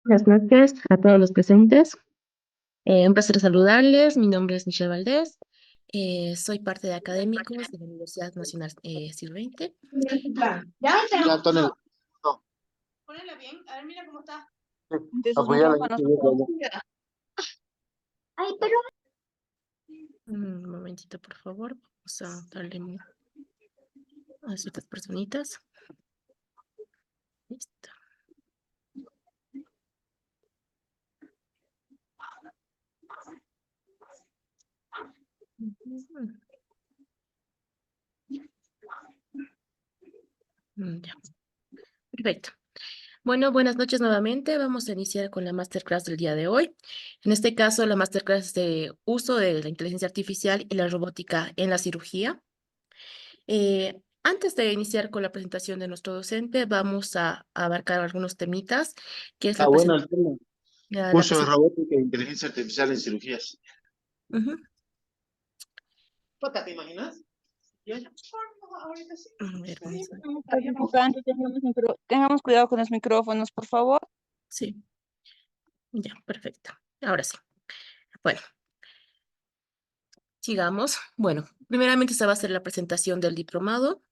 Buenas noches a todos los presentes. Un placer saludarles. Mi nombre es Michelle Valdés. Soy parte de académicos de la Universidad Nacional Siglo XX. Ya, Antonio, no, Ponela bien, a ver, mira cómo está. De sus apoyala. micrófonos, por favor. Un momentito, por favor. Vamos a darle a ciertas personitas. Listo. Ya. Perfecto. Bueno, buenas noches nuevamente. Vamos a iniciar con la masterclass del día de hoy. En este caso, la masterclass de uso de la inteligencia artificial y la robótica en la cirugía. Antes de iniciar con la presentación de nuestro docente, vamos a abarcar algunos temitas, que es Está la bueno presentación. el tema. La Uso de robótica e inteligencia artificial en cirugías. Ujú. Jota, ¿te imaginas? Ahorita sí. A ver, vamos a ver. Participante, tengamos cuidado con los micrófonos, por favor. Sí, ya, perfecto. Ahora sí. Bueno, sigamos. Bueno, primeramente se va a hacer la presentación del diplomado,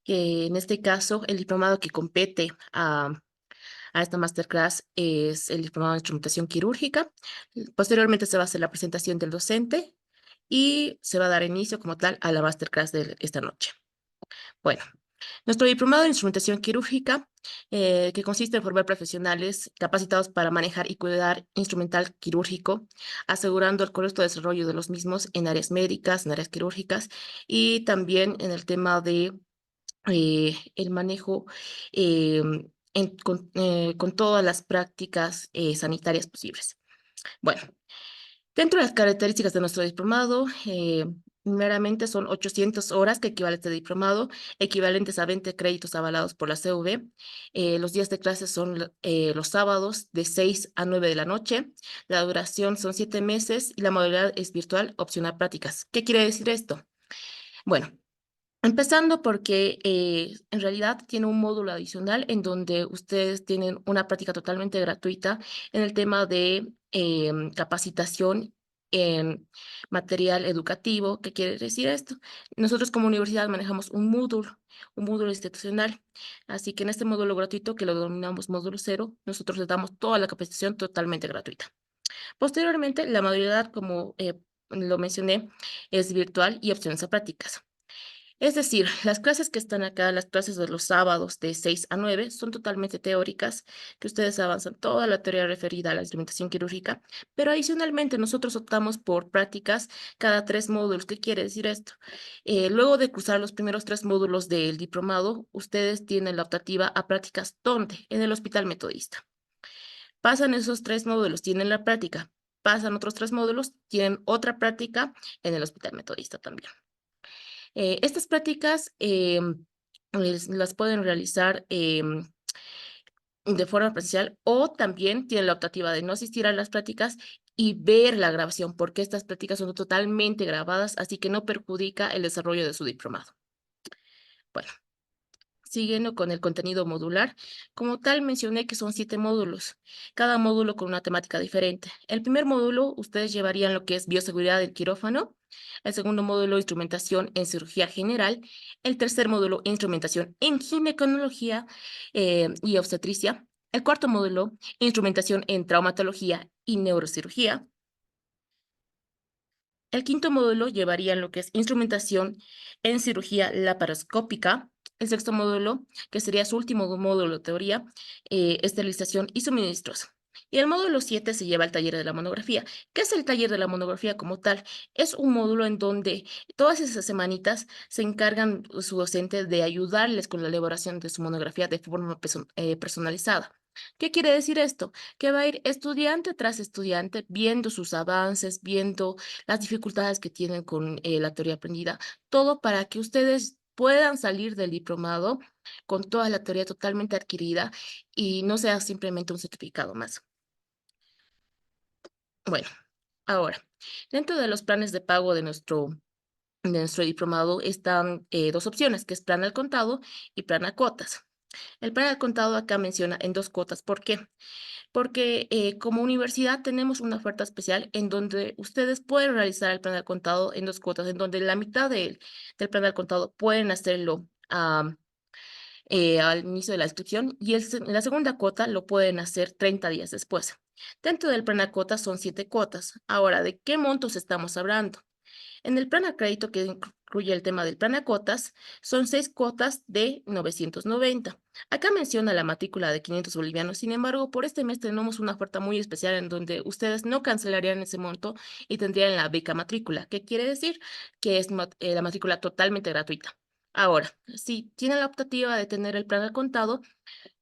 que en este caso el diplomado que compete a esta masterclass es el diplomado de instrumentación quirúrgica. Posteriormente se va a hacer la presentación del docente y se va a dar inicio como tal a la masterclass de esta noche. Bueno, nuestro diplomado de instrumentación quirúrgica, que consiste en formar profesionales capacitados para manejar y cuidar instrumental quirúrgico, asegurando el correcto desarrollo de los mismos en áreas médicas, en áreas quirúrgicas y también en el tema de el manejo con todas las prácticas sanitarias posibles. Bueno, dentro de las características de nuestro diplomado, primeramente son 800 horas que equivale a este diplomado, equivalentes a 20 créditos avalados por la CV. Los días de clases son los sábados de 6 a 9 de la noche. La duración son 7 meses y la modalidad es virtual, opcional prácticas. ¿Qué quiere decir esto? Bueno, empezando porque en realidad tiene un módulo adicional en donde ustedes tienen una práctica totalmente gratuita en el tema de capacitación en material educativo. ¿Qué quiere decir esto? Nosotros como universidad manejamos un módulo institucional. Así que en este módulo gratuito, que lo denominamos módulo cero, nosotros les damos toda la capacitación totalmente gratuita. Posteriormente, la modalidad, como lo mencioné, es virtual y opciones a prácticas. Es decir, las clases que están acá, las clases de los sábados de 6 a 9, son totalmente teóricas, que ustedes avanzan toda la teoría referida a la instrumentación quirúrgica, pero adicionalmente nosotros optamos por prácticas cada 3 módulos. ¿Qué quiere decir esto? Luego de cursar los primeros 3 módulos del diplomado, ustedes tienen la optativa a prácticas ¿dónde? En el Hospital Metodista. Pasan esos 3 módulos, tienen la práctica, pasan otros 3 módulos, tienen otra práctica en el Hospital Metodista también. Estas prácticas las pueden realizar de forma presencial o también tienen la optativa de no asistir a las prácticas y ver la grabación, porque estas prácticas son totalmente grabadas, así que no perjudica el desarrollo de su diplomado. Bueno, siguiendo con el contenido modular, como tal mencioné que son 7 módulos, cada módulo con una temática diferente. El primer módulo, ustedes llevarían lo que es bioseguridad del quirófano, el segundo módulo, instrumentación en cirugía general, el tercer módulo, instrumentación en ginecología y obstetricia, el cuarto módulo, instrumentación en traumatología y neurocirugía. El quinto módulo llevaría lo que es instrumentación en cirugía laparoscópica. El sexto módulo, que sería su último módulo de teoría, esterilización y suministros. Y el módulo 7 se lleva al taller de la monografía. ¿Qué es el taller de la monografía como tal? Es un módulo en donde todas esas semanitas se encargan su docente de ayudarles con la elaboración de su monografía de forma personalizada. ¿Qué quiere decir esto? Que va a ir estudiante tras estudiante viendo sus avances, viendo las dificultades que tienen con la teoría aprendida, todo para que ustedes puedan salir del diplomado con toda la teoría totalmente adquirida y no sea simplemente un certificado más. Bueno, ahora, dentro de los planes de pago de nuestro diplomado están 2 opciones, que es plan al contado y plan a cuotas. El plan al contado acá menciona en 2 cuotas. ¿Por qué? porque como universidad tenemos una oferta especial en donde ustedes pueden realizar el plan al contado en 2 cuotas, en donde la mitad del plan al contado pueden hacerlo al inicio de la inscripción y la segunda cuota lo pueden hacer 30 días después. Dentro del plan a cuota son 7 cuotas. Ahora, ¿de qué montos estamos hablando? En el plan a crédito, que incluye el tema del plan a cuotas, son 6 cuotas de 990. Acá menciona la matrícula de 500 bolivianos. Sin embargo, por este mes tenemos una oferta muy especial en donde ustedes no cancelarían ese monto y tendrían la beca matrícula. ¿Qué quiere decir? Que es la matrícula totalmente gratuita. Ahora, si tienen la optativa de tener el plan al contado,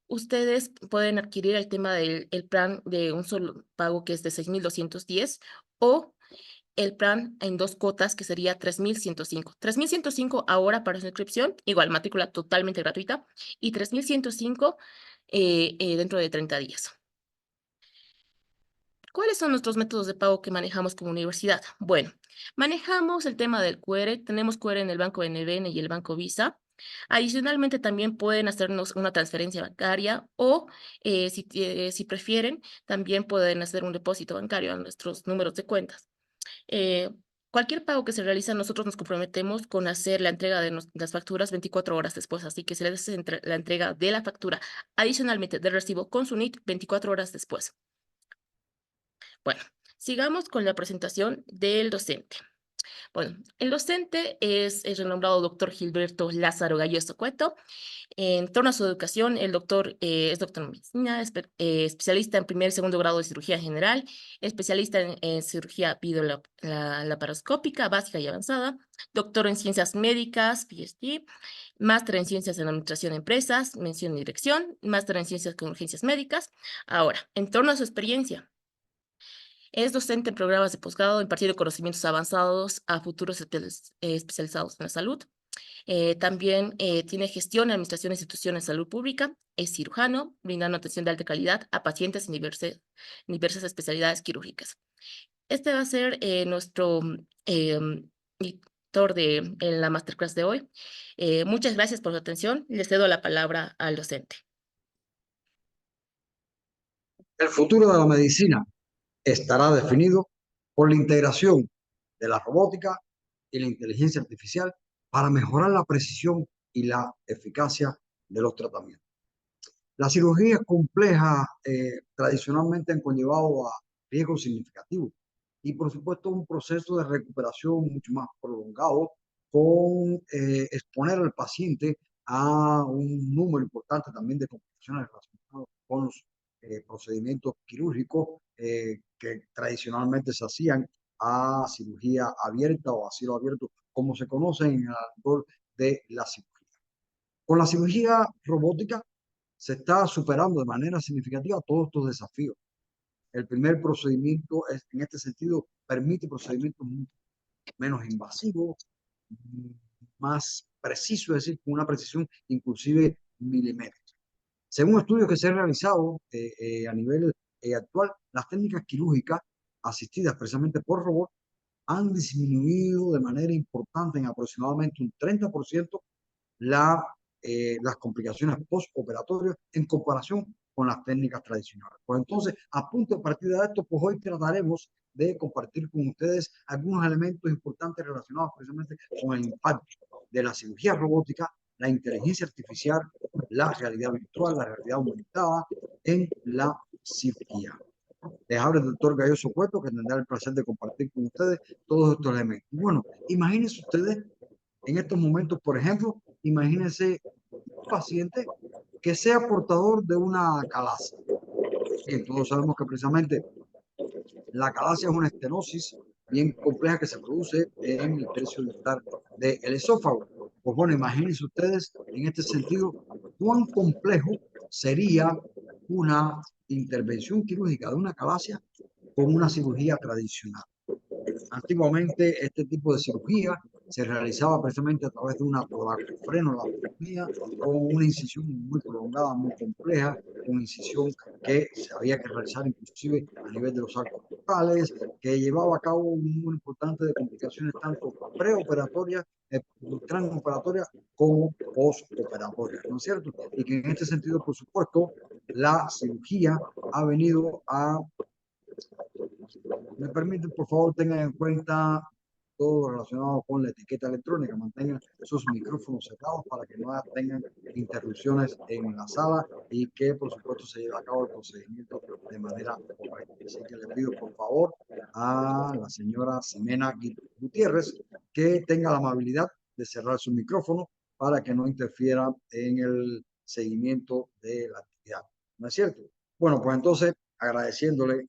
ustedes pueden adquirir el tema del plan de un solo pago, que es de 6.210, o el plan en 2 cuotas, que sería 3.105. 3.105 ahora para su inscripción, igual matrícula totalmente gratuita, y 3.105 dentro de 30 días. ¿Cuáles son nuestros métodos de pago que manejamos como universidad? Bueno, manejamos el tema del QR, tenemos QR en el Banco NBN y el Banco Visa. Adicionalmente, también pueden hacernos una transferencia bancaria o, si prefieren, también pueden hacer un depósito bancario a nuestros números de cuentas. Eh, Cualquier pago que se realiza, nosotros nos comprometemos con hacer la entrega de las facturas 24 horas después, así que se les hace la entrega de la factura adicionalmente del recibo con su NIT 24 horas después. Bueno, sigamos con la presentación del docente. Bueno, el docente es el renombrado doctor Gilberto Lázaro Galloso Cueto. En torno a su educación, el doctor es doctor en medicina, especialista en primer y segundo grado de cirugía general, especialista en cirugía laparoscópica básica y avanzada, doctor en ciencias médicas, PhD, máster en ciencias en administración de empresas, mención y dirección, máster en ciencias con urgencias médicas. Ahora, en torno a su experiencia, es docente en programas de posgrado, impartiendo conocimientos avanzados a futuros especializados en la salud. También tiene gestión y administración de instituciones de salud pública, es cirujano, brindando atención de alta calidad a pacientes en diversas especialidades quirúrgicas. Este va a ser nuestro editor en la masterclass de hoy. Muchas gracias por su atención. Le cedo la palabra al docente. El futuro de la medicina estará definido por la integración de la robótica y la inteligencia artificial para mejorar la precisión y la eficacia de los tratamientos. Las cirugías complejas tradicionalmente han conllevado a riesgos significativos y, por supuesto, un proceso de recuperación mucho más prolongado con exponer al paciente a un número importante también de complicaciones relacionadas con los procedimientos quirúrgicos que tradicionalmente se hacían a cirugía abierta o a cielo abierto, como se conoce en el ámbito de la cirugía. Con la cirugía robótica se está superando de manera significativa todos estos desafíos. El primer procedimiento, en este sentido, permite procedimientos menos invasivos, más precisos, es decir, con una precisión inclusive milimétrica. Según estudios que se han realizado a nivel actual, las técnicas quirúrgicas asistidas precisamente por robots han disminuido de manera importante en aproximadamente un 30% las complicaciones postoperatorias en comparación con las técnicas tradicionales. Pues entonces, a punto de partir de esto, pues hoy trataremos de compartir con ustedes algunos elementos importantes relacionados precisamente con el impacto de la cirugía robótica, la inteligencia artificial, la realidad virtual, la realidad aumentada en la cirugía. Les habla el doctor Galloso Cueto, que tendrá el placer de compartir con ustedes todos estos elementos. Bueno, imagínense ustedes en estos momentos, por ejemplo, imagínense un paciente que sea portador de una calasia. Bien, todos sabemos que precisamente la calasia es una estenosis bien compleja que se produce en el tercio distal del esófago. Pues bueno, imagínense ustedes en este sentido cuán complejo sería una intervención quirúrgica de una calasia con una cirugía tradicional. Antiguamente este tipo de cirugía se realizaba precisamente a través de una toracofrenolapectomía con una incisión muy prolongada, muy compleja, una incisión que se había que realizar inclusive a nivel de los arcos frontales, que llevaba a cabo un número importante de complicaciones tanto preoperatorias, transoperatorias como postoperatorias, ¿no es cierto? Y que en este sentido, por supuesto, la cirugía ha venido a... Me permiten, por favor, tengan en cuenta todo lo relacionado con la etiqueta electrónica. Mantengan sus micrófonos cerrados para que no tengan interrupciones en la sala y que, por supuesto, se lleve a cabo el procedimiento de manera correcta. Así que le pido, por favor, a la señora Ximena Gutiérrez que tenga la amabilidad de cerrar su micrófono para que no interfiera en el seguimiento de la actividad. ¿No es cierto? Bueno, pues entonces, agradeciéndole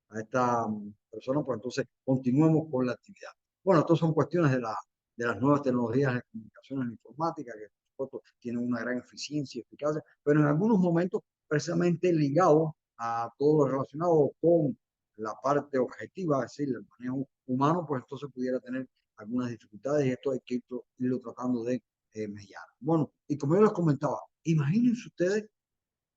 a esta persona, pues entonces continuemos con la actividad. Bueno, estas son cuestiones de las nuevas tecnologías de comunicaciones e informática, que por supuesto tienen una gran eficiencia y eficacia, pero en algunos momentos precisamente ligado a todo lo relacionado con la parte objetiva, es decir, el manejo humano, pues entonces pudiera tener algunas dificultades y esto hay que irlo tratando de mediar. Bueno, y como yo les comentaba, imagínense ustedes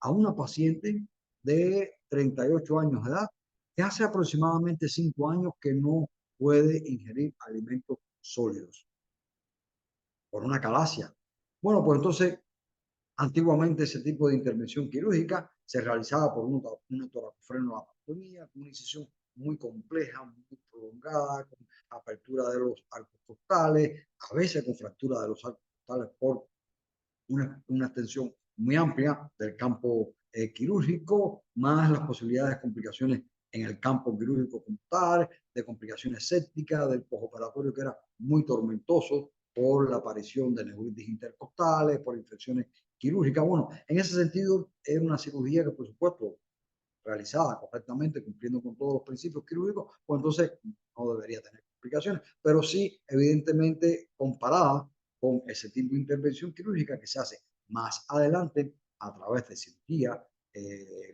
a una paciente de 38 años de edad que hace aproximadamente 5 años que no puede ingerir alimentos sólidos por una calasia. Bueno, pues entonces, antiguamente ese tipo de intervención quirúrgica se realizaba por una toracofrenoatomía, una incisión muy compleja, muy prolongada, con apertura de los arcos costales, a veces con fractura de los arcos costales por una extensión muy amplia del campo quirúrgico, más las posibilidades de complicaciones en el campo quirúrgico como tal, de complicaciones sépticas, del postoperatorio que era muy tormentoso por la aparición de neuritis intercostales, por infecciones quirúrgicas. Bueno, en ese sentido, es una cirugía que, por supuesto, realizada correctamente, cumpliendo con todos los principios quirúrgicos, pues entonces no debería tener complicaciones, pero sí, evidentemente, comparada con ese tipo de intervención quirúrgica que se hace más adelante a través de cirugía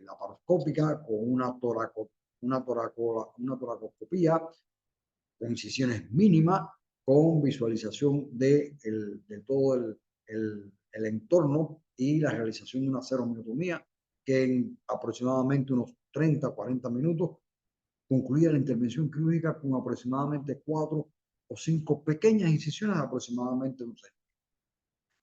laparoscópica con una toracoscopía con incisiones mínimas, con visualización de todo el entorno y la realización de una seromiotomía que en aproximadamente unos 30, 40 minutos concluía la intervención quirúrgica con aproximadamente 4 o 5 pequeñas incisiones de aproximadamente un centímetro.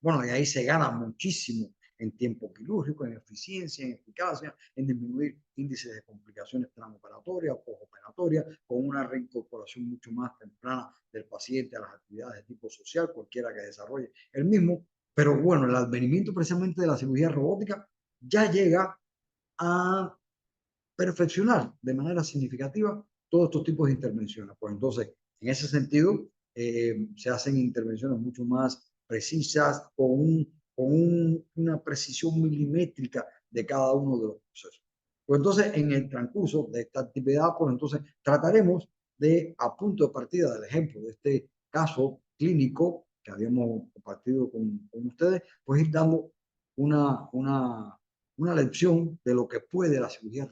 Bueno, y ahí se gana muchísimo en tiempo quirúrgico, en eficiencia, en eficacia, en disminuir índices de complicaciones transoperatorias o postoperatorias, con una reincorporación mucho más temprana del paciente a las actividades de tipo social, cualquiera que desarrolle el mismo. Pero bueno, el advenimiento precisamente de la cirugía robótica ya llega a perfeccionar de manera significativa todos estos tipos de intervenciones. Pues entonces, en ese sentido, se hacen intervenciones mucho más precisas, una precisión milimétrica de cada uno de los procesos. Pues entonces, en el transcurso de esta actividad, pues entonces trataremos de, a punto de partida del ejemplo de este caso clínico que habíamos compartido con ustedes, pues ir dando una lección de lo que puede la cirugía,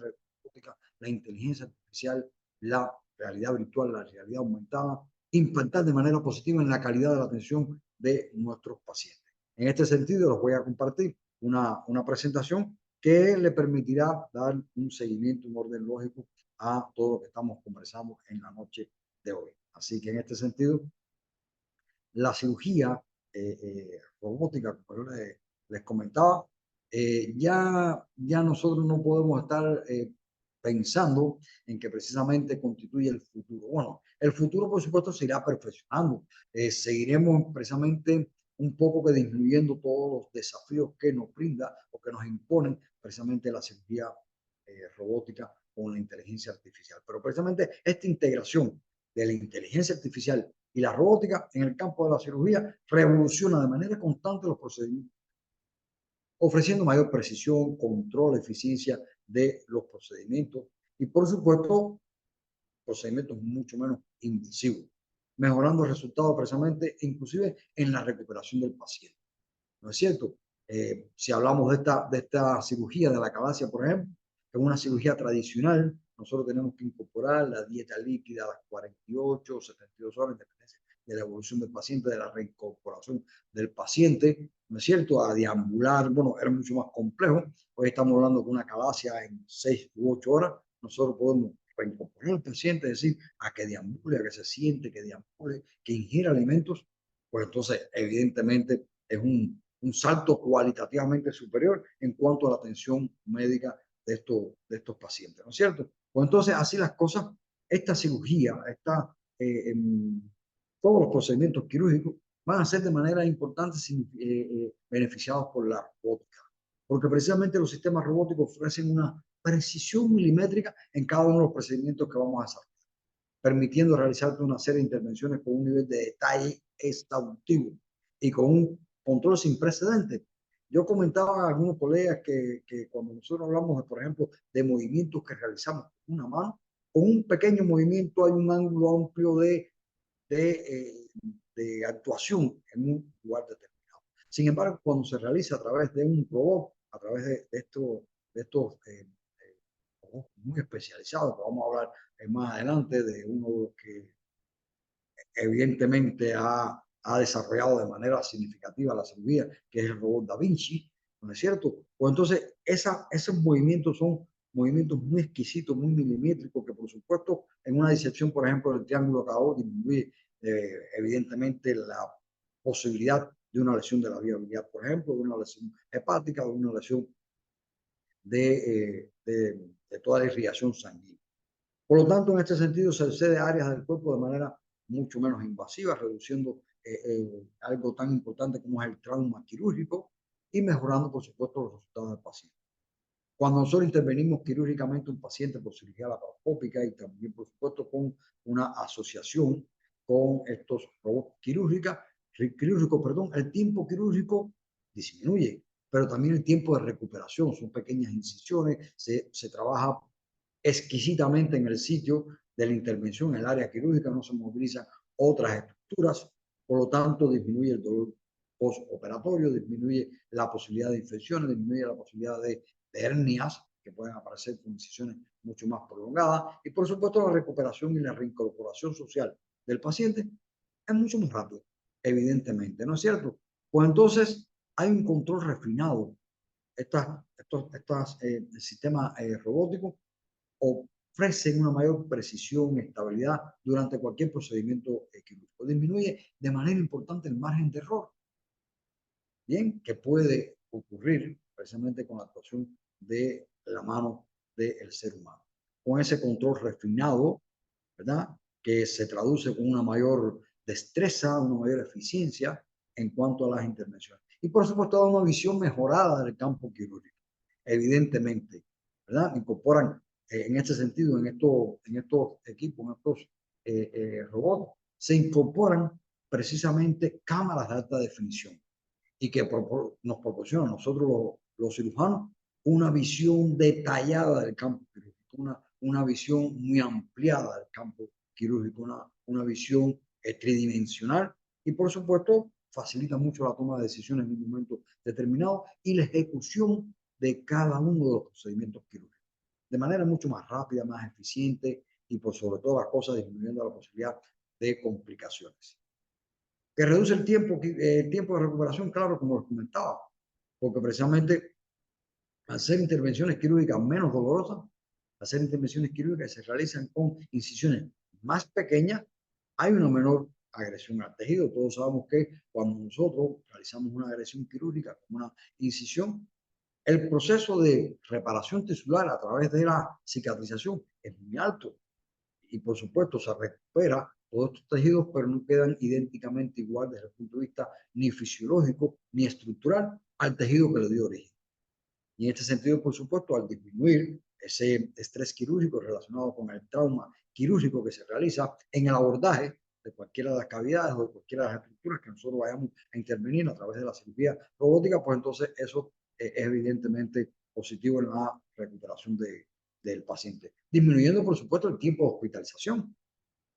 la inteligencia artificial, la realidad virtual, la realidad aumentada, impactar de manera positiva en la calidad de la atención de nuestros pacientes. En este sentido, les voy a compartir una presentación que le permitirá dar un seguimiento, un orden lógico a todo lo que estamos conversando en la noche de hoy. Así que en este sentido, la cirugía robótica, como yo les comentaba, ya nosotros no podemos estar pensando en que precisamente constituye el futuro. Bueno, el futuro, por supuesto, se irá perfeccionando. Seguiremos precisamente un poco que disminuyendo todos los desafíos que nos brinda o que nos imponen precisamente la cirugía robótica con la inteligencia artificial. Pero precisamente esta integración de la inteligencia artificial y la robótica en el campo de la cirugía revoluciona de manera constante los procedimientos, ofreciendo mayor precisión, control, eficiencia de los procedimientos y, por supuesto, procedimientos mucho menos invasivos, mejorando el resultado precisamente, inclusive en la recuperación del paciente. ¿No es cierto? Si hablamos de esta cirugía de la calasia, por ejemplo, que es una cirugía tradicional, nosotros tenemos que incorporar la dieta líquida a las 48 o 72 horas, en dependencia de la evolución del paciente, de la reincorporación del paciente, ¿no es cierto? A deambular, bueno, era mucho más complejo. Hoy estamos hablando de una calasia en 6 u 8 horas. Nosotros podemos reincorporar al paciente, es decir, a que deambule, a que se siente, que deambule, que ingiera alimentos. Pues entonces, evidentemente, es un salto cualitativamente superior en cuanto a la atención médica de estos pacientes, ¿no es cierto? Pues entonces, así las cosas, esta cirugía, todos los procedimientos quirúrgicos van a ser de manera importante beneficiados por la robótica, porque precisamente los sistemas robóticos ofrecen una precisión milimétrica en cada uno de los procedimientos que vamos a hacer, permitiendo realizar una serie de intervenciones con un nivel de detalle exhaustivo y con un control sin precedentes. Yo comentaba a algunos colegas que cuando nosotros hablamos, por ejemplo, de movimientos que realizamos con una mano, con un pequeño movimiento hay un ángulo amplio de actuación en un lugar determinado. Sin embargo, cuando se realiza a través de un robot, a través de estos muy especializados, que vamos a hablar más adelante de uno de los que evidentemente ha desarrollado de manera significativa la cirugía, que es el robot Da Vinci, ¿no es cierto? Pues entonces esos movimientos son movimientos muy exquisitos, muy milimétricos, que por supuesto en una disección, por ejemplo, del triángulo KO disminuye evidentemente la posibilidad de una lesión de la viabilidad, por ejemplo, de una lesión hepática, de una lesión de toda la irrigación sanguínea. Por lo tanto, en este sentido, se accede a áreas del cuerpo de manera mucho menos invasiva, reduciendo algo tan importante como es el trauma quirúrgico y mejorando, por supuesto, los resultados del paciente. Cuando nosotros intervenimos quirúrgicamente un paciente por cirugía laparoscópica y también, por supuesto, con una asociación con estos robots quirúrgicos, el tiempo quirúrgico disminuye, pero también el tiempo de recuperación. Son pequeñas incisiones, se trabaja exquisitamente en el sitio de la intervención, en el área quirúrgica, no se movilizan otras estructuras, por lo tanto disminuye el dolor postoperatorio, disminuye la posibilidad de infecciones, disminuye la posibilidad de hernias que pueden aparecer con incisiones mucho más prolongadas y por supuesto la recuperación y la reincorporación social del paciente es mucho más rápido, evidentemente, ¿no es cierto? Pues entonces hay un control refinado. Estos sistemas robóticos ofrecen una mayor precisión y estabilidad durante cualquier procedimiento quirúrgico. Disminuye de manera importante el margen de error, bien, que puede ocurrir precisamente con la actuación de la mano del ser humano. Con ese control refinado, ¿verdad? Que se traduce con una mayor destreza, una mayor eficiencia en cuanto a las intervenciones. Y por supuesto, una visión mejorada del campo quirúrgico. Evidentemente, ¿verdad? Incorporan en este sentido, en estos equipos, en estos robots, se incorporan precisamente cámaras de alta definición y que nos proporciona a nosotros los cirujanos una visión detallada del campo quirúrgico, una visión muy ampliada del campo quirúrgico, una visión tridimensional y por supuesto facilita mucho la toma de decisiones en un momento determinado y la ejecución de cada uno de los procedimientos quirúrgicos de manera mucho más rápida, más eficiente y por sobre todo las cosas disminuyendo la posibilidad de complicaciones. Que reduce el tiempo de recuperación, claro, como les comentaba, porque precisamente hacer intervenciones quirúrgicas menos dolorosas, hacer intervenciones quirúrgicas que se realizan con incisiones más pequeñas, hay una menor agresión al tejido. Todos sabemos que cuando nosotros realizamos una agresión quirúrgica como una incisión, el proceso de reparación tisular a través de la cicatrización es muy alto y por supuesto se recupera todos estos tejidos, pero no quedan idénticamente igual desde el punto de vista ni fisiológico ni estructural al tejido que le dio origen. Y en este sentido, por supuesto, al disminuir ese estrés quirúrgico relacionado con el trauma quirúrgico que se realiza en el abordaje de cualquiera de las cavidades o de cualquiera de las estructuras que nosotros vayamos a intervenir a través de la cirugía robótica, pues entonces eso es evidentemente positivo en la recuperación del paciente. Disminuyendo, por supuesto, el tiempo de hospitalización.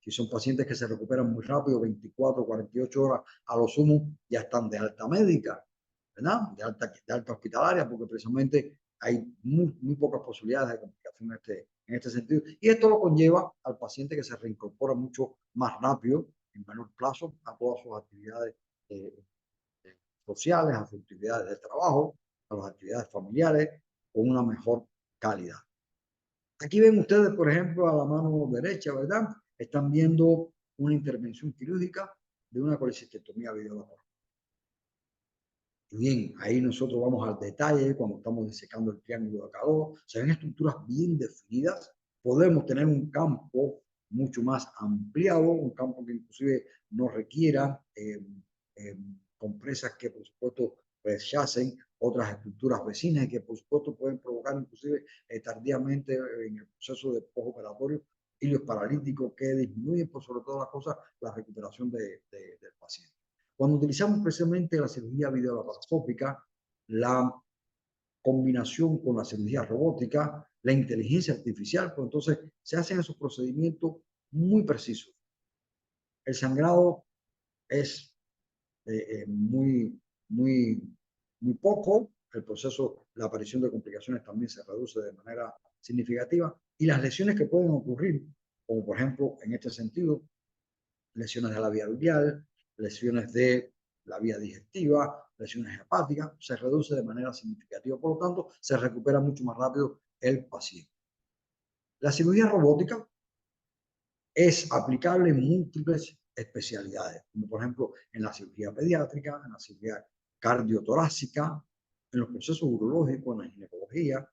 Si son pacientes que se recuperan muy rápido, 24, 48 horas a lo sumo, ya están de alta médica, ¿verdad? De alta hospitalaria, porque precisamente hay muy pocas posibilidades de complicación en este sentido. Y esto lo conlleva al paciente que se reincorpora mucho más rápido, en menor plazo, a todas sus actividades sociales, a sus actividades de trabajo, a las actividades familiares, con una mejor calidad. Aquí ven ustedes, por ejemplo, a la mano derecha, ¿verdad? Están viendo una intervención quirúrgica de una colecistectomía videolaparosa. Y bien, ahí nosotros vamos al detalle cuando estamos disecando el triángulo de calor. Se ven estructuras bien definidas. Podemos tener un campo mucho más ampliado, un campo que inclusive no requiera compresas que por supuesto rechacen otras estructuras vecinas y que por supuesto pueden provocar inclusive tardíamente en el proceso de postoperatorio hilios paralíticos que disminuyen por sobre todas las cosas la recuperación del paciente. Cuando utilizamos precisamente la cirugía videolaparoscópica, la combinación con la cirugía robótica, la inteligencia artificial, pues entonces se hacen esos procedimientos muy precisos. El sangrado es muy poco, el proceso, la aparición de complicaciones también se reduce de manera significativa y las lesiones que pueden ocurrir, como por ejemplo en este sentido, lesiones de la vía biliar, lesiones de la vía digestiva, lesiones hepáticas, se reduce de manera significativa, por lo tanto se recupera mucho más rápido el paciente. La cirugía robótica es aplicable en múltiples especialidades, como por ejemplo en la cirugía pediátrica, en la cirugía cardiotorácica, en los procesos urológicos, en la ginecología,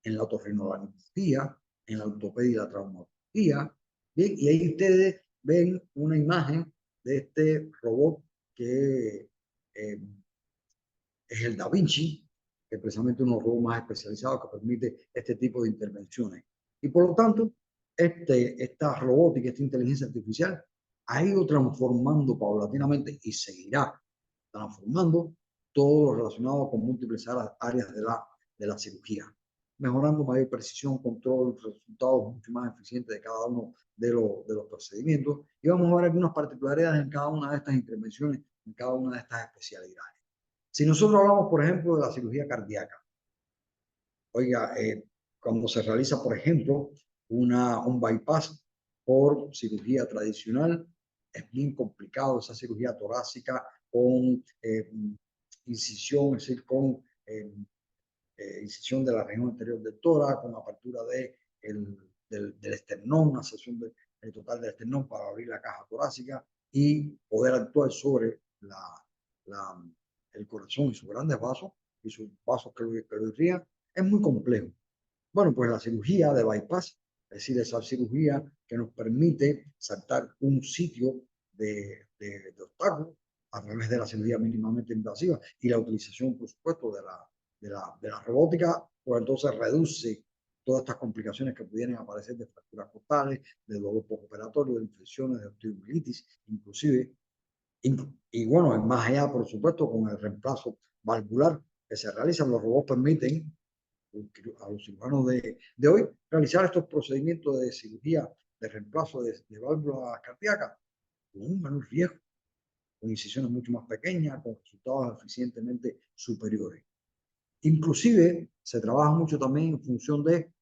en la otorrinolaringología, en la ortopedia y la traumatología. Bien, y ahí ustedes ven una imagen de este robot que es el Da Vinci, que es precisamente uno de los robots más especializados que permite este tipo de intervenciones. Y por lo tanto, esta robótica, esta inteligencia artificial ha ido transformando paulatinamente y seguirá transformando todo lo relacionado con múltiples áreas de la cirugía, mejorando mayor precisión, control, resultados mucho más eficientes de cada uno de los procedimientos. Y vamos a ver algunas particularidades en cada una de estas intervenciones, en cada una de estas especialidades. Si nosotros hablamos, por ejemplo, de la cirugía cardíaca, oiga, cuando se realiza, por ejemplo, un bypass por cirugía tradicional, es bien complicado esa cirugía torácica con incisión, es decir, con incisión de la región anterior del tórax, con apertura del esternón, una sección total del esternón para abrir la caja torácica y poder actuar sobre el corazón y sus grandes vasos y sus vasos que lo irrían. Es muy complejo. Bueno, pues la cirugía de bypass, es decir, esa cirugía que nos permite saltar un sitio de obstáculo a través de la cirugía mínimamente invasiva y la utilización, por supuesto, de la robótica, pues entonces reduce todas estas complicaciones que pudieran aparecer de fracturas costales, de dolor postoperatorio, de infecciones, de osteomielitis, inclusive. Y bueno, más allá, por supuesto, con el reemplazo valvular que se realizan, los robots permiten a los cirujanos de hoy realizar estos procedimientos de cirugía de reemplazo de válvulas cardíacas con un menor riesgo, con incisiones mucho más pequeñas, con resultados eficientemente superiores. Inclusive se trabaja mucho también en función de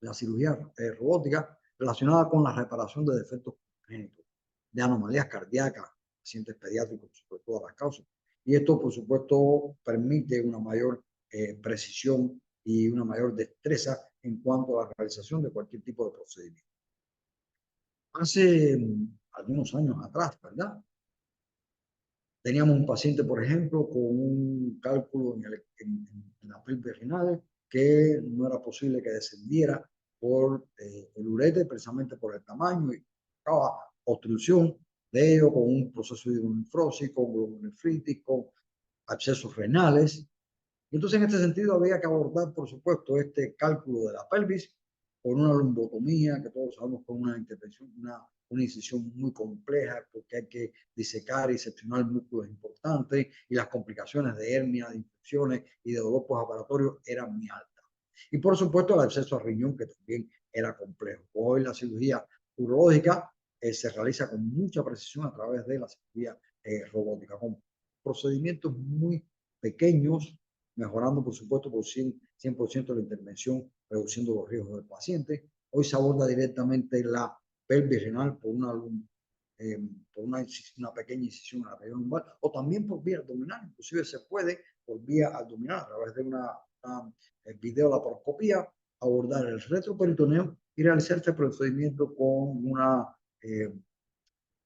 la cirugía robótica relacionada con la reparación de defectos congénitos, de anomalías cardíacas, pacientes pediátricos, por todas las causas. Y esto, por supuesto, permite una mayor precisión y una mayor destreza en cuanto a la realización de cualquier tipo de procedimiento. Hace algunos años atrás, ¿verdad? Teníamos un paciente, por ejemplo, con un cálculo en la pelvis renal que no era posible que descendiera por el urete, precisamente por el tamaño, y buscaba obstrucción de ello con un proceso de hidronefrosis, con glomerulonefritis, con abscesos renales. Entonces, en este sentido, había que abordar, por supuesto, este cálculo de la pelvis con una lumbotomía, que todos sabemos con una intervención, una incisión muy compleja, porque hay que disecar y seccionar músculos importantes, y las complicaciones de hernia, de infecciones y de dolor postoperatorio eran muy altas. Y por supuesto, el acceso al riñón, que también era complejo. Hoy la cirugía urológica se realiza con mucha precisión a través de la cirugía robótica, con procedimientos muy pequeños, mejorando, por supuesto, por 100% la intervención, reduciendo los riesgos del paciente. Hoy se aborda directamente la pelvis renal por una pequeña incisión en la región lumbar, o también por vía abdominal. Inclusive se puede, por vía abdominal, a través de una videolaparoscopía, abordar el retroperitoneo y realizar este procedimiento con una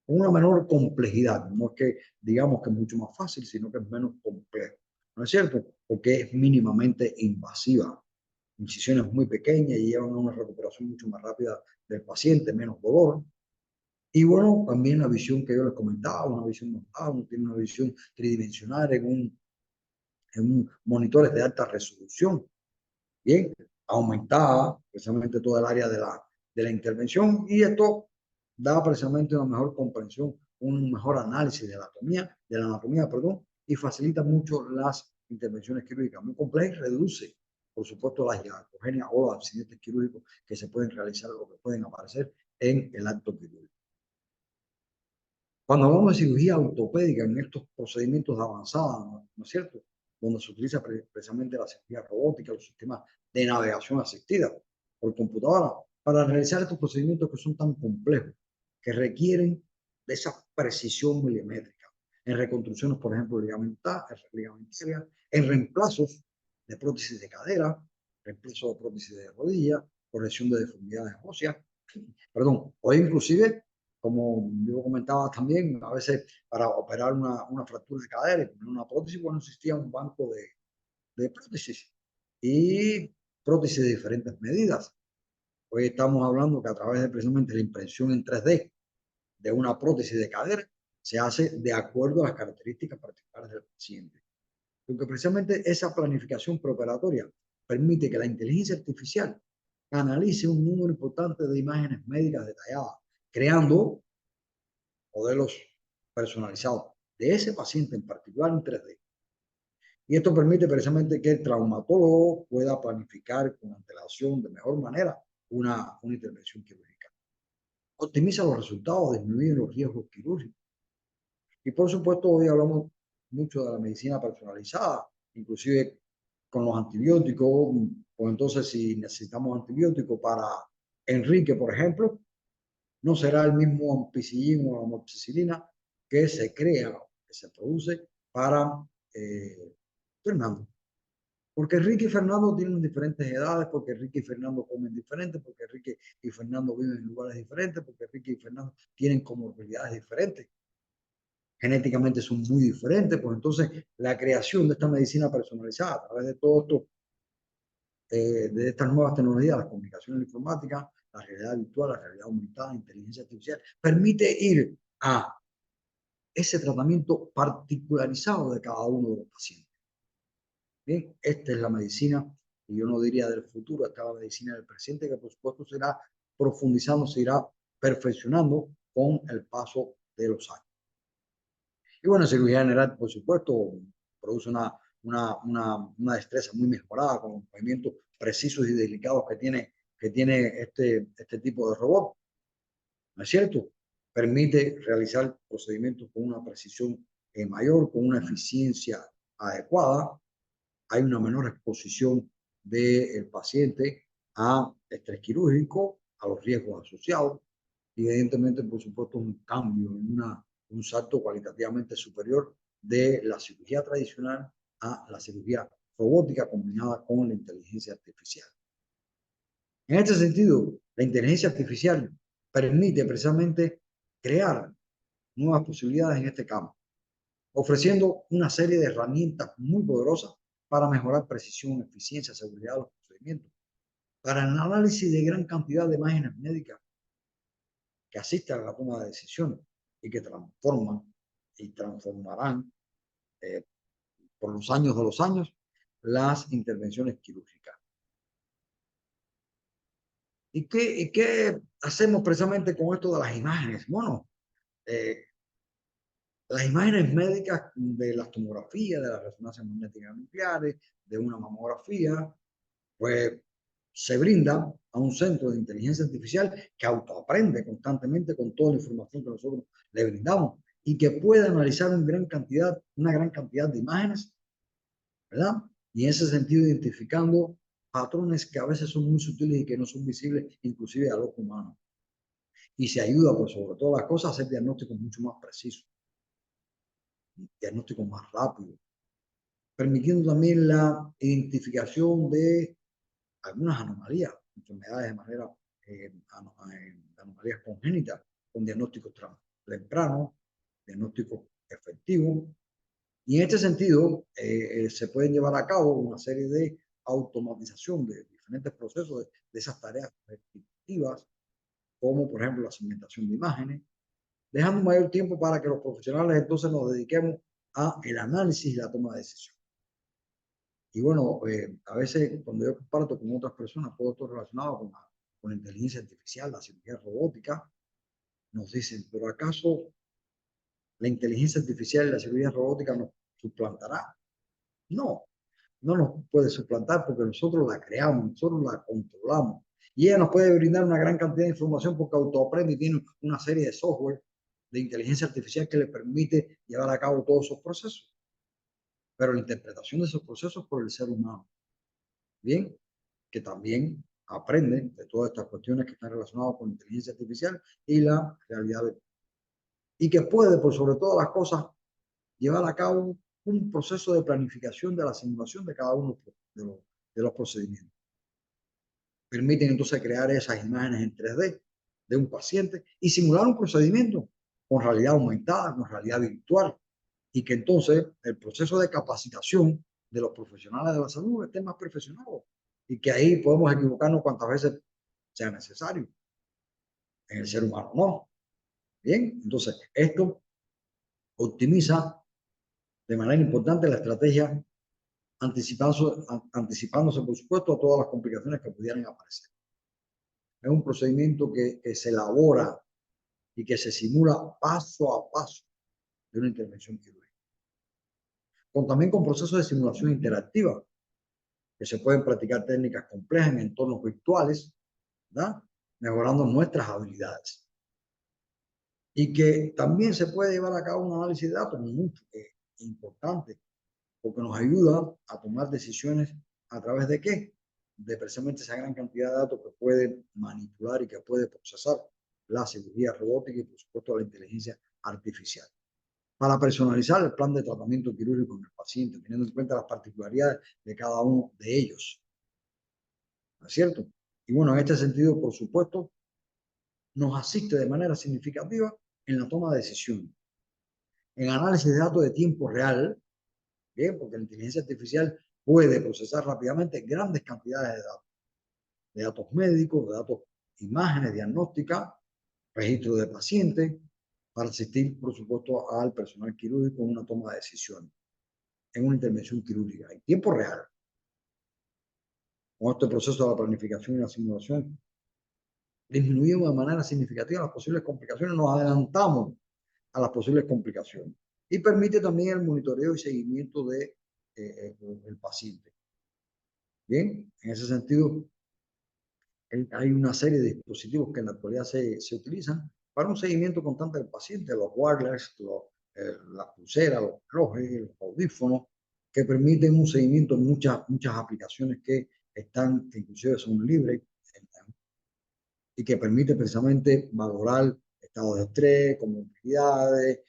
menor complejidad. No es que digamos que es mucho más fácil, sino que es menos complejo. ¿no es cierto? Porque es mínimamente invasiva. Incisiones muy pequeñas y llevan a una recuperación mucho más rápida del paciente, menos dolor. Y bueno, también la visión que yo les comentaba, una visión montada, uno tiene una visión tridimensional en monitores de alta resolución. Bien, aumentada precisamente todo el área de la intervención y esto da precisamente una mejor comprensión, un mejor análisis de la anatomía, perdón, y facilita mucho las intervenciones quirúrgicas muy complejas y reduce, por supuesto, las iatrogenias o los accidentes quirúrgicos que se pueden realizar o que pueden aparecer en el acto quirúrgico. Cuando hablamos de cirugía ortopédica en estos procedimientos de avanzada, ¿no es cierto? Donde se utiliza precisamente la cirugía robótica, los sistemas de navegación asistida por computadora, para realizar estos procedimientos que son tan complejos, que requieren de esa precisión milimétrica, en reconstrucciones, por ejemplo, ligamentarias, en reemplazos de prótesis de cadera, reemplazo de prótesis de rodilla, corrección de deformidades óseas, perdón, o inclusive como yo comentaba también, a veces para operar una fractura de cadera y poner una prótesis, bueno, existía un banco de prótesis y prótesis de diferentes medidas. Hoy estamos hablando que a través de precisamente la impresión en 3D de una prótesis de cadera se hace de acuerdo a las características particulares del paciente. Porque precisamente esa planificación preoperatoria permite que la inteligencia artificial analice un número importante de imágenes médicas detalladas, creando modelos personalizados de ese paciente en particular en 3D. Y esto permite precisamente que el traumatólogo pueda planificar con antelación de mejor manera una intervención quirúrgica. Optimiza los resultados, disminuye los riesgos quirúrgicos. Y por supuesto, hoy hablamos mucho de la medicina personalizada, inclusive con los antibióticos. Pues entonces, si necesitamos antibióticos para Enrique, por ejemplo, no será el mismo ampicillin o amoxicilina que se crea, que se produce para Fernando. Porque Enrique y Fernando tienen diferentes edades, porque Enrique y Fernando comen diferentes, porque Enrique y Fernando viven en lugares diferentes, porque Enrique y Fernando tienen comorbilidades diferentes. Genéticamente son muy diferentes, pues entonces la creación de esta medicina personalizada a través de todo esto, de estas nuevas tecnologías, las comunicaciones informáticas, la realidad virtual, la realidad aumentada, la inteligencia artificial, permite ir a ese tratamiento particularizado de cada uno de los pacientes. Bien, esta es la medicina, y yo no diría del futuro, esta es la medicina del presente, que por supuesto se irá profundizando, se irá perfeccionando con el paso de los años. Y bueno, cirugía general, por supuesto, produce una destreza muy mejorada con los movimientos precisos y delicados que tiene este tipo de robot. ¿No es cierto? Permite realizar procedimientos con una precisión mayor, con una eficiencia adecuada. Hay una menor exposición del paciente a estrés quirúrgico, a los riesgos asociados. Y evidentemente, por supuesto, un cambio, un salto cualitativamente superior de la cirugía tradicional a la cirugía robótica combinada con la inteligencia artificial. En este sentido, la inteligencia artificial permite precisamente crear nuevas posibilidades en este campo, ofreciendo una serie de herramientas muy poderosas para mejorar precisión, eficiencia, seguridad de los procedimientos, para el análisis de gran cantidad de imágenes médicas que asisten a la toma de decisiones y que transforman y transformarán por los años de los años las intervenciones quirúrgicas. ¿Y qué hacemos precisamente con esto de las imágenes? Bueno, las imágenes médicas de las tomografías, de las resonancias magnéticas nucleares, de una mamografía, pues se brinda a un centro de inteligencia artificial que autoaprende constantemente con toda la información que nosotros le brindamos y que puede analizar una gran cantidad de imágenes, ¿verdad? Y en ese sentido identificando patrones que a veces son muy sutiles y que no son visibles inclusive al ojo humano. Y se ayuda, pues, sobre todas las cosas, a hacer diagnósticos mucho más precisos, diagnósticos más rápidos, permitiendo también la identificación de algunas anomalías, enfermedades de manera, anomalías congénitas, con diagnósticos tempranos, diagnósticos efectivos, Y en este sentido, se pueden llevar a cabo una serie de automatización de diferentes procesos de esas tareas repetitivas, como por ejemplo la segmentación de imágenes, dejando mayor tiempo para que los profesionales entonces nos dediquemos a el análisis y la toma de decisiones. Y bueno, a veces cuando yo comparto con otras personas todo esto relacionado con la inteligencia artificial, la cirugía robótica, nos dicen, pero ¿acaso la inteligencia artificial y la cirugía robótica nos suplantará? No, no nos puede suplantar porque nosotros la creamos, nosotros la controlamos. Y ella nos puede brindar una gran cantidad de información porque autoaprende y tiene una serie de software de inteligencia artificial que le permite llevar a cabo todos esos procesos. Pero la interpretación de esos procesos por el ser humano, bien, que también aprende de todas estas cuestiones que están relacionadas con la inteligencia artificial y la realidad virtual. Y que puede, por sobre todas las cosas, llevar a cabo un proceso de planificación de la simulación de cada uno de los procedimientos. Permiten entonces crear esas imágenes en 3D de un paciente y simular un procedimiento con realidad aumentada, con realidad virtual, y que entonces el proceso de capacitación de los profesionales de la salud esté más perfeccionado y que ahí podemos equivocarnos cuantas veces sea necesario. En el ser humano no. Bien, entonces esto optimiza de manera importante la estrategia, anticipándose, por supuesto, a todas las complicaciones que pudieran aparecer. Es un procedimiento que se elabora y que se simula paso a paso de una intervención quirúrgica. También con procesos de simulación interactiva, que se pueden practicar técnicas complejas en entornos virtuales, ¿verdad? Mejorando nuestras habilidades. Y que también se puede llevar a cabo un análisis de datos muy importante, porque nos ayuda a tomar decisiones a través de qué? De precisamente esa gran cantidad de datos que puede manipular y que puede procesar la cirugía robótica y por supuesto la inteligencia artificial. Para personalizar el plan de tratamiento quirúrgico en el paciente, teniendo en cuenta las particularidades de cada uno de ellos. ¿No es cierto? Y bueno, en este sentido, por supuesto, nos asiste de manera significativa en la toma de decisiones, en análisis de datos de tiempo real, bien, porque la inteligencia artificial puede procesar rápidamente grandes cantidades de datos médicos, de datos, imágenes, diagnósticas, registros de pacientes, para asistir, por supuesto, al personal quirúrgico en una toma de decisiones, en una intervención quirúrgica, en tiempo real. Con este proceso de la planificación y la simulación, disminuimos de manera significativa las posibles complicaciones, nos adelantamos a las posibles complicaciones y permite también el monitoreo y seguimiento del paciente. Bien, en ese sentido, hay una serie de dispositivos que en la actualidad se utilizan para un seguimiento constante del paciente, los wireless, las pulseras, los relojes, los audífonos, que permiten un seguimiento en muchas aplicaciones que están, que inclusive son libres, y que permite precisamente valorar estados de estrés, comorbilidades,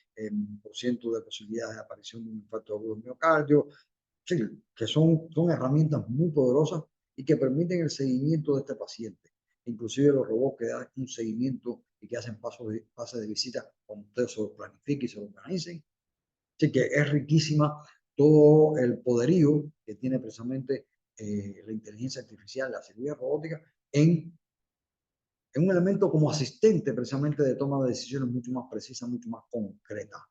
por ciento de posibilidades de aparición de un infarto agudo de miocardio, sí, que son herramientas muy poderosas y que permiten el seguimiento de este paciente. Inclusive los robots que dan un seguimiento y que hacen pases de visita cuando ustedes se lo planifiquen y se lo organicen. Así que es riquísima todo el poderío que tiene precisamente la inteligencia artificial, la cirugía robótica, en un elemento como asistente precisamente de toma de decisiones mucho más precisa, mucho más concreta.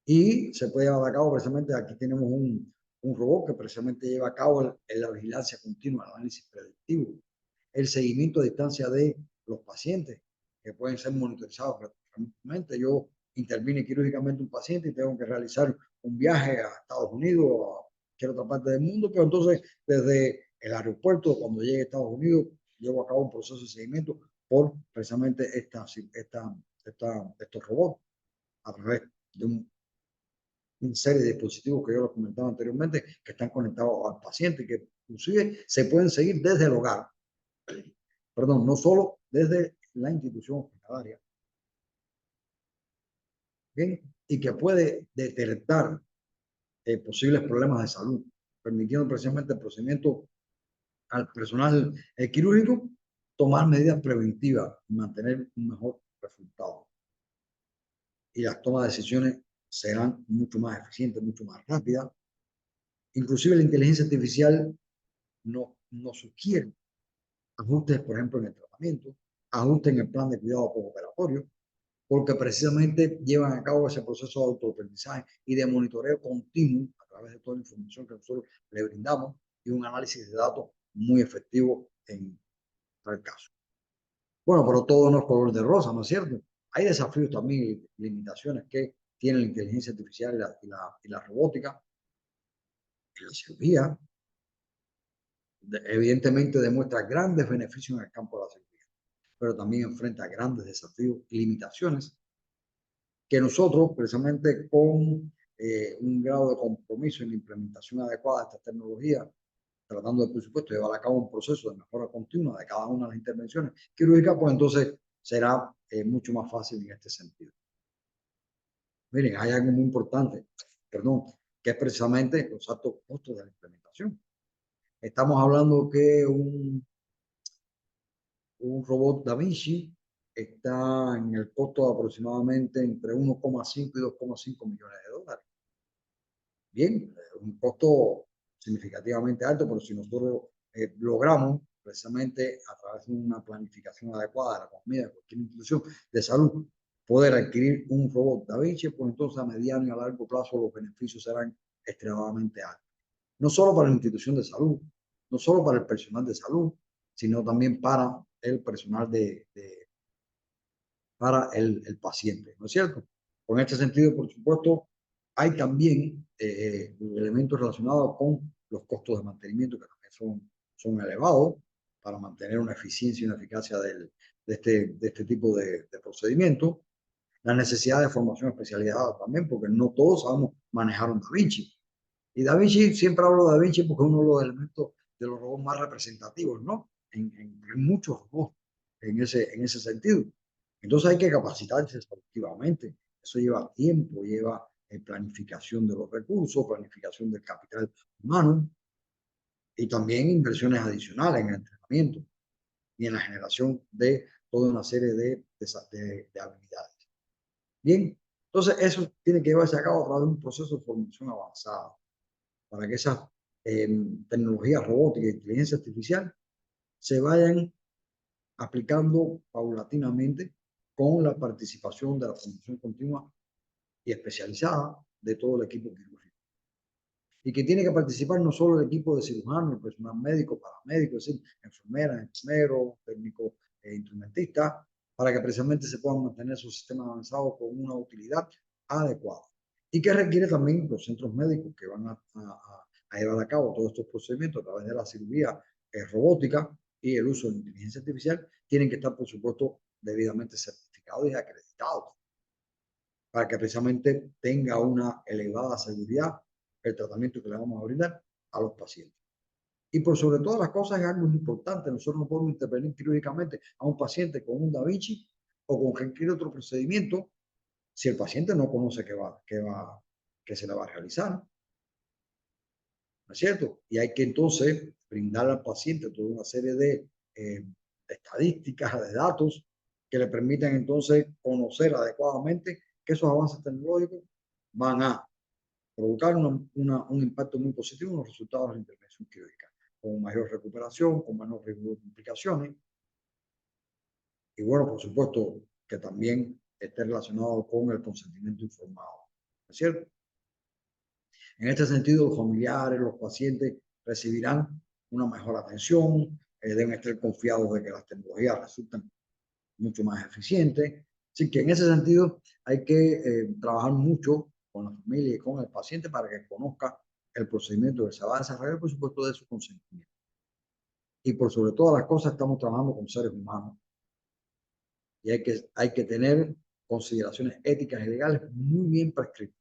Y se puede llevar a cabo precisamente, aquí tenemos un robot que precisamente lleva a cabo la vigilancia continua, el análisis predictivo, el seguimiento a distancia de los pacientes, que pueden ser monitorizados frecuentemente. Yo intervine quirúrgicamente un paciente y tengo que realizar un viaje a Estados Unidos o a cualquier otra parte del mundo, pero entonces desde el aeropuerto, cuando llegue a Estados Unidos, llevo a cabo un proceso de seguimiento por precisamente estos robots a través de una serie de dispositivos que yo les comentaba anteriormente que están conectados al paciente, que inclusive se pueden seguir desde el hogar. Perdón, no solo desde la institución hospitalaria. Bien, y que puede detectar posibles problemas de salud, permitiendo precisamente el procedimiento al personal quirúrgico tomar medidas preventivas y mantener un mejor resultado. Y las tomas de decisiones serán mucho más eficientes, mucho más rápidas. Inclusive la inteligencia artificial nos sugiere ajustes, por ejemplo, en el tratamiento, ajustes en el plan de cuidado postoperatorio, porque precisamente llevan a cabo ese proceso de autoaprendizaje y de monitoreo continuo a través de toda la información que nosotros le brindamos y un análisis de datos muy efectivo en tal caso. Bueno, pero todo no es color de rosa, ¿no es cierto? Hay desafíos también y limitaciones que tiene la inteligencia artificial y la robótica. En la cirugía, evidentemente demuestra grandes beneficios en el campo de la cirugía, pero también enfrenta grandes desafíos y limitaciones que nosotros, precisamente con un grado de compromiso en la implementación adecuada de estas tecnologías, tratando de, por supuesto, llevar a cabo un proceso de mejora continua de cada una de las intervenciones quirúrgicas, pues entonces será mucho más fácil en este sentido. Miren, hay algo muy importante, perdón, que es precisamente los altos costos de la implementación. Estamos hablando que un robot Da Vinci está en el costo de aproximadamente entre 1,5 y 2,5 millones de dólares. Bien, un costo significativamente alto, pero si nosotros logramos precisamente a través de una planificación adecuada de la comida de cualquier institución de salud, poder adquirir un robot Da Vinci, pues entonces a mediano y a largo plazo los beneficios serán extremadamente altos. No solo para la institución de salud, no solo para el personal de salud, sino también para el personal para el paciente, ¿no es cierto? Con este sentido, por supuesto, hay también elementos relacionados con los costos de mantenimiento que también son elevados para mantener una eficiencia y una eficacia de este tipo de procedimiento. La necesidad de formación especializada también, porque no todos sabemos manejar un Da Vinci. Y Da Vinci, siempre hablo de Da Vinci porque es uno de los elementos de los robots más representativos, ¿no? En muchos robots en ese sentido. Entonces hay que capacitarse efectivamente. Eso lleva tiempo, lleva planificación de los recursos, planificación del capital humano y también inversiones adicionales en el entrenamiento y en la generación de toda una serie de habilidades. Bien, entonces eso tiene que llevarse a cabo a través de un proceso de formación avanzada para que esas tecnologías robóticas e inteligencia artificial se vayan aplicando paulatinamente con la participación de la formación continua y especializada de todo el equipo quirúrgico. Y que tiene que participar no solo el equipo de cirujanos, el personal médico, paramédico, es decir, enfermeras, enfermeros, técnicos e instrumentistas, para que precisamente se puedan mantener sus sistemas avanzados con una utilidad adecuada. Y que requiere también los centros médicos que van a llevar a cabo todos estos procedimientos a través de la cirugía robótica y el uso de la inteligencia artificial, tienen que estar, por supuesto, debidamente certificados y acreditados para que precisamente tenga una elevada seguridad el tratamiento que le vamos a brindar a los pacientes. Y por sobre todas las cosas es algo muy importante. Nosotros no podemos intervenir quirúrgicamente a un paciente con un Da Vinci o con cualquier otro procedimiento si el paciente no conoce que se le va a realizar. ¿No es cierto? Y hay que entonces brindar al paciente toda una serie de estadísticas, de datos que le permitan entonces conocer adecuadamente que esos avances tecnológicos van a provocar un impacto muy positivo en los resultados de la intervención quirúrgica, con mayor recuperación, con menor riesgo de complicaciones. Y bueno, por supuesto, que también esté relacionado con el consentimiento informado. ¿No es cierto? En este sentido, los familiares, los pacientes recibirán una mejor atención, deben estar confiados de que las tecnologías resultan mucho más eficientes. Así que en ese sentido hay que trabajar mucho con la familia y con el paciente para que conozca el procedimiento que se va a desarrollar, por supuesto, de su consentimiento. Y por sobre todas las cosas estamos trabajando con seres humanos y hay que tener consideraciones éticas y legales muy bien prescritas.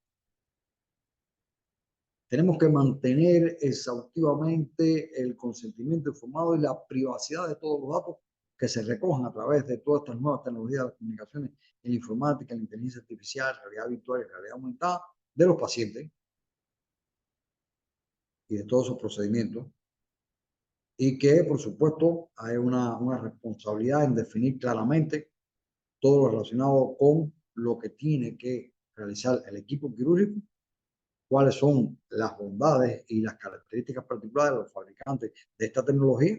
Tenemos que mantener exhaustivamente el consentimiento informado y la privacidad de todos los datos que se recojan a través de todas estas nuevas tecnologías de comunicaciones en la informática, en la inteligencia artificial, realidad virtual y realidad aumentada de los pacientes y de todos sus procedimientos. Y que, por supuesto, hay una responsabilidad en definir claramente todo lo relacionado con lo que tiene que realizar el equipo quirúrgico, cuáles son las bondades y las características particulares de los fabricantes de esta tecnología,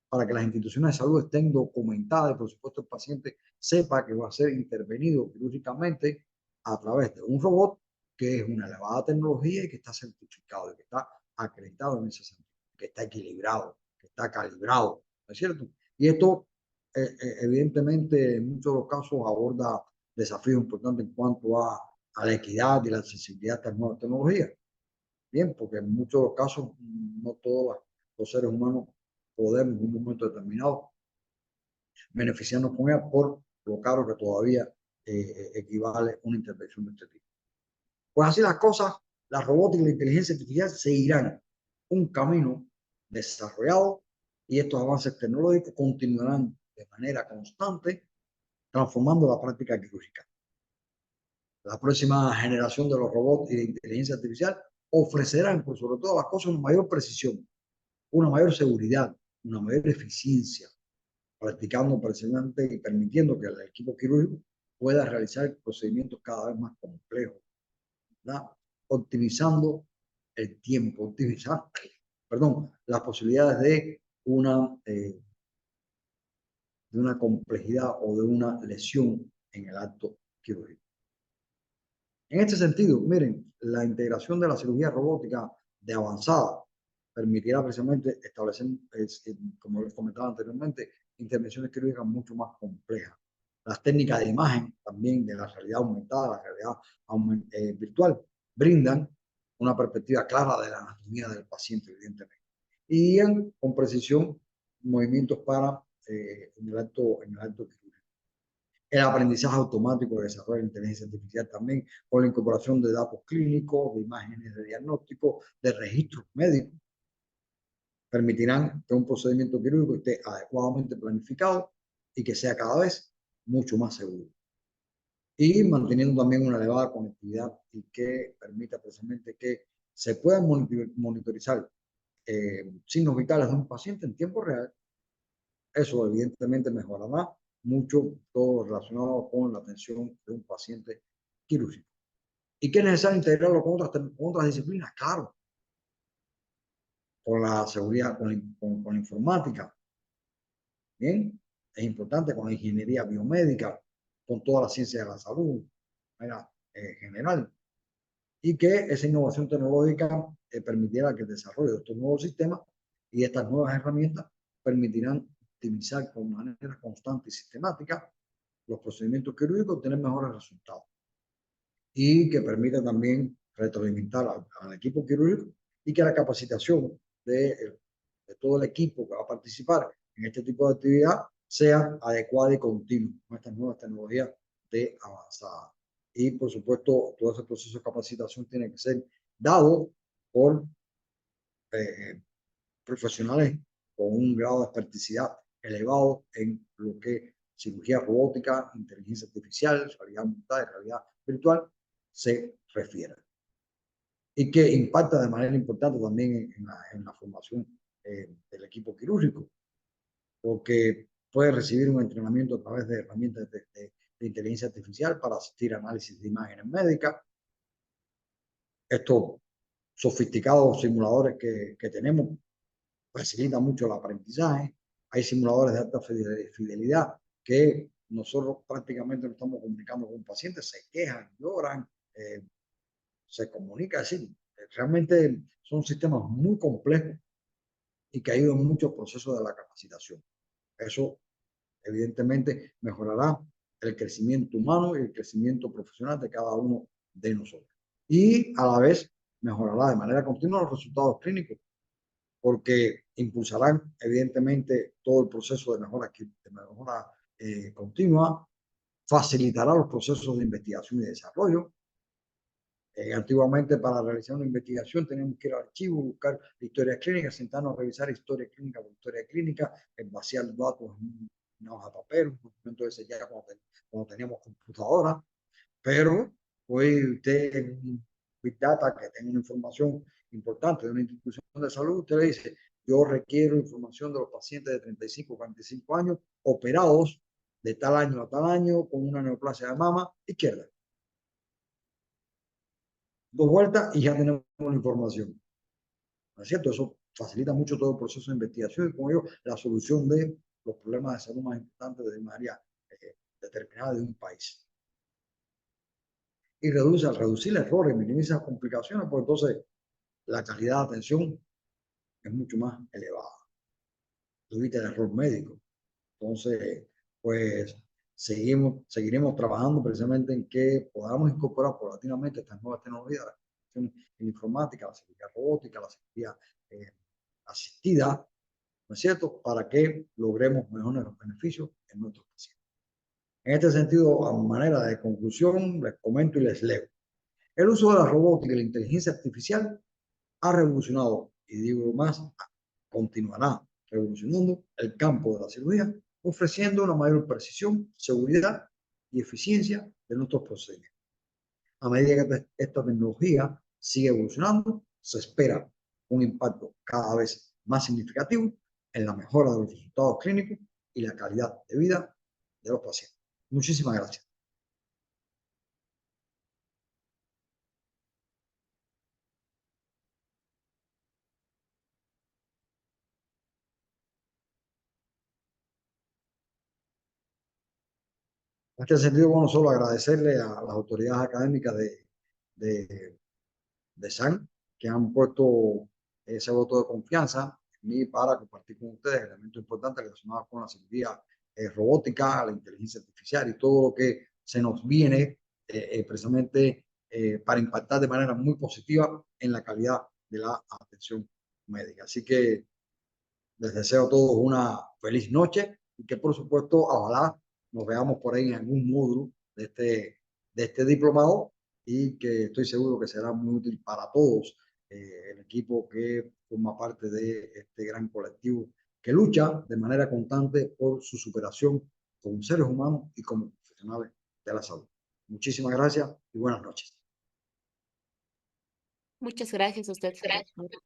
para que las instituciones de salud estén documentadas y, por supuesto, el paciente sepa que va a ser intervenido quirúrgicamente a través de un robot que es una elevada tecnología y que está certificado y que está acreditado en ese sentido, que está equilibrado, que está calibrado, ¿no es cierto? Y esto, evidentemente, en muchos de los casos aborda desafíos importantes en cuanto a la equidad y la accesibilidad a estas nuevas tecnologías. Bien, porque en muchos de los casos no todos los seres humanos podemos en un momento determinado beneficiarnos con ella por lo caro que todavía equivale una intervención de este tipo. Pues así las cosas, la robótica y la inteligencia artificial seguirán un camino desarrollado y estos avances tecnológicos continuarán de manera constante transformando la práctica quirúrgica. La próxima generación de los robots y de inteligencia artificial ofrecerán, por sobre todas las cosas, una mayor precisión, una mayor seguridad, una mayor eficiencia, practicando precisamente y permitiendo que el equipo quirúrgico pueda realizar procedimientos cada vez más complejos, ¿verdad? Optimizando el tiempo, optimizar, las posibilidades de una complejidad o de una lesión en el acto quirúrgico. En este sentido, miren, la integración de la cirugía robótica de avanzada permitirá precisamente establecer, como les comentaba anteriormente, intervenciones quirúrgicas mucho más complejas. Las técnicas de imagen también de la realidad aumentada, la realidad virtual, brindan una perspectiva clara de la anatomía del paciente, evidentemente. Y guían con precisión movimientos para en el acto quirúrgico. El aprendizaje automático de desarrollo de inteligencia artificial también, con la incorporación de datos clínicos, de imágenes de diagnóstico, de registros médicos, permitirán que un procedimiento quirúrgico esté adecuadamente planificado y que sea cada vez mucho más seguro. Y manteniendo también una elevada conectividad y que permita precisamente que se puedan monitorizar signos vitales de un paciente en tiempo real. Eso evidentemente mejorará mucho todo relacionado con la atención de un paciente quirúrgico. ¿Y qué es necesario integrarlo con otras disciplinas? Claro, con la seguridad, con la informática. Bien, es importante con la ingeniería biomédica, con toda la ciencia de la salud, general. Y que esa innovación tecnológica permitiera que el desarrollo de estos nuevos sistemas y estas nuevas herramientas permitirán optimizar con manera constante y sistemática los procedimientos quirúrgicos, tener mejores resultados. Y que permita también retroalimentar al equipo quirúrgico y que la capacitación de todo el equipo que va a participar en este tipo de actividad sea adecuada y continua con estas nuevas tecnologías de avanzada. Y por supuesto, todo ese proceso de capacitación tiene que ser dado por profesionales con un grado de experticidad elevado en lo que cirugía robótica, inteligencia artificial, realidad aumentada y realidad virtual se refiere. Y que impacta de manera importante también en la formación del equipo quirúrgico, porque puede recibir un entrenamiento a través de herramientas de inteligencia artificial para asistir a análisis de imágenes médicas. Estos sofisticados simuladores que tenemos facilitan mucho el aprendizaje. Hay simuladores de alta fidelidad que nosotros prácticamente nos estamos comunicando con un paciente, se quejan, lloran, se comunica, es decir, realmente son sistemas muy complejos y que ayudan mucho al proceso de la capacitación. Eso evidentemente mejorará el crecimiento humano y el crecimiento profesional de cada uno de nosotros. Y a la vez mejorará de manera continua los resultados clínicos, porque impulsarán evidentemente todo el proceso de mejora continua, facilitará los procesos de investigación y desarrollo. Antiguamente, para realizar una investigación teníamos que ir al archivo, buscar historias clínicas, sentarnos a revisar historia clínica por historia clínica, vaciar datos en una hoja de papel, entonces ya cuando teníamos computadora, pero hoy usted en un Big Data que tenga una información importante de una institución de salud, usted le dice, yo requiero información de los pacientes de 35 a 45 años operados de tal año a tal año con una neoplasia de mama izquierda. dos vueltas y ya tenemos la información. ¿No es cierto? Eso facilita mucho todo el proceso de investigación y, como digo, la solución de los problemas de salud más importantes de un área determinada de un país. Y al reducir errores, minimiza las complicaciones, pues entonces la calidad de atención es mucho más elevada. Evita el error médico. Entonces, pues seguiremos trabajando precisamente en que podamos incorporar paulatinamente estas nuevas tecnologías, en informática, la cirugía robótica, la cirugía asistida, ¿no es cierto?, para que logremos mejores beneficios en nuestros pacientes. En este sentido, a manera de conclusión, les comento y les leo. El uso de la robótica y la inteligencia artificial ha revolucionado, y digo más, continuará revolucionando el campo de la cirugía, ofreciendo una mayor precisión, seguridad y eficiencia de nuestros procedimientos. A medida que esta tecnología sigue evolucionando, se espera un impacto cada vez más significativo en la mejora de los resultados clínicos y la calidad de vida de los pacientes. Muchísimas gracias. En este sentido, bueno, solo agradecerle a las autoridades académicas de SAN que han puesto ese voto de confianza en mí para compartir con ustedes elementos importantes relacionados con la cirugía robótica, la inteligencia artificial y todo lo que se nos viene precisamente para impactar de manera muy positiva en la calidad de la atención médica. Así que les deseo a todos una feliz noche y que, por supuesto, ojalá nos veamos por ahí en algún módulo de este diplomado, y que estoy seguro que será muy útil para todos el equipo que forma parte de este gran colectivo que lucha de manera constante por su superación como seres humanos y como profesionales de la salud. Muchísimas gracias y buenas noches. Muchas gracias a usted, señor doctor.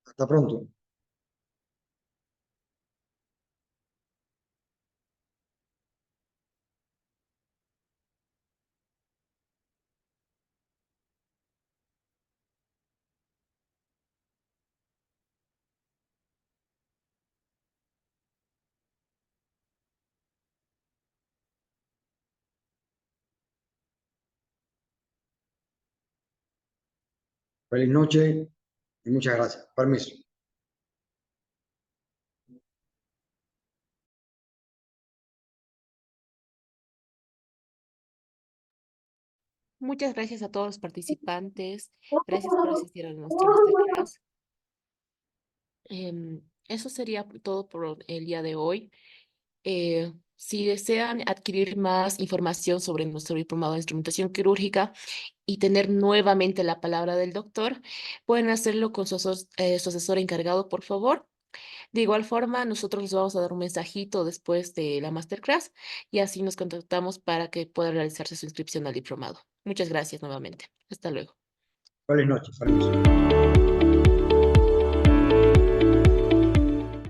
Hasta pronto. Feliz noche y muchas gracias. Permiso. Muchas gracias a todos los participantes. Gracias por asistir a nuestra masterclass. Eso sería todo por el día de hoy. Si desean adquirir más información sobre nuestro diplomado de instrumentación quirúrgica y tener nuevamente la palabra del doctor, pueden hacerlo con su asesor encargado, por favor. De igual forma, nosotros les vamos a dar un mensajito después de la masterclass y así nos contactamos para que pueda realizarse su inscripción al diplomado. Muchas gracias nuevamente. Hasta luego. Feliz noche. Permiso.